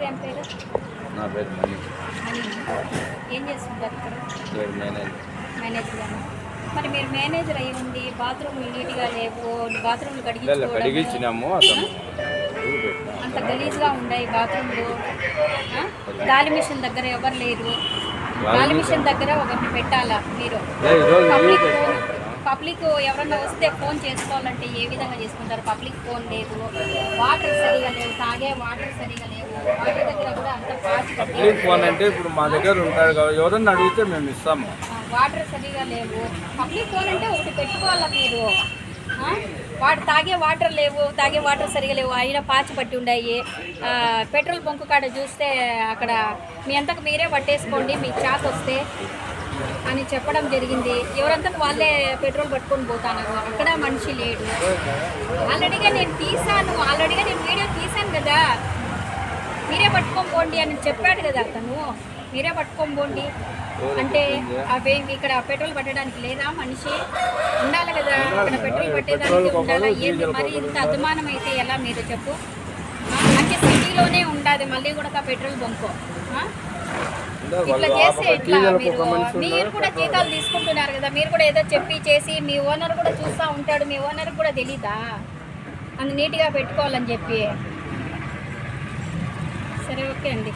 ఏం పేరు? నా పేరు మనీ. ఏం చేస్తుంటారు ఇక్కడ? మేనేజర్. మేనేజర్. మరి మీరు మేనేజర్ అయ్యి ఉండి బాత్రూమ్లు నీట్గా లేవు, బాత్రూమ్లు కడిగించినాము. అంత గలీజ్గా ఉన్నాయి బాత్రూమ్లు. గాలి మిషన్ దగ్గర ఎవరు లేరు. గాలి మిషన్ దగ్గర ఒకరిని పెట్టాలా మీరు? పబ్లిక్ ఎవరన్నా వస్తే ఫోన్ చేసుకోవాలంటే ఏ విధంగా చేసుకుంటారు? పబ్లిక్ ఫోన్ లేదు, వాటర్ సరిగా లేవు, తాగే వాటర్ సరిగా లేవు. వాటి దగ్గర కూడా అంత పబ్లిక్ ఫోన్ అంటే ఇప్పుడు మా దగ్గర ఉంటారు కదా, ఎవరన్నా అడిగితే మేము ఇస్తాము. వాటర్ సరిగా లేవు. పబ్లిక్ ఫోన్ అంటే ఒకటి పెట్టుకోవాలా మీరు? వాడు తాగే వాటర్ లేవు, తాగే వాటర్ సరిగా లేవు, అయినా పాచి పట్టి ఉన్నాయి. పెట్రోల్ బంక్ కాడ చూస్తే అక్కడ మీ అంతకు మీరే పట్టేసుకోండి మీకు చాక్ వస్తే అని చెప్పడం జరిగింది. ఎవరంతకు వాళ్ళే పెట్రోల్ పట్టుకొని పోతున్నారు. అక్కడ మనిషి లేడు. ఆల్రెడీగా నేను వీడియో తీశాను కదా, మీరే పట్టుకొని పోండి అని చెప్పాడు కదా అతను. మీరే పట్టుకొని పోండి అంటే అవే ఇక్కడ పెట్రోల్ పట్టడానికి లేదా? మనిషి ఉండాలి కదా, అక్కడ పెట్రోల్ పట్టేదానికి ఉండాలా? ఏంది మరి ఇంత అభిమానం అయితే ఎలా మీరు చెప్పు? అంటే సిటీలోనే ఉండాలి మళ్ళీ కూడా పెట్రోల్ బంకు. ఇట్లా చేస్తే ఎట్లా? మీరు కూడా జీతాలు తీసుకుంటున్నారు కదా, మీరు కూడా ఏదో చెప్పి చేసి మీ ఓనర్ కూడా చూస్తూ ఉంటాడు. మీ ఓనర్ కూడా తెలీదా అంత నీట్గా పెట్టుకోవాలని చెప్పి? సరే, ఓకే అండి.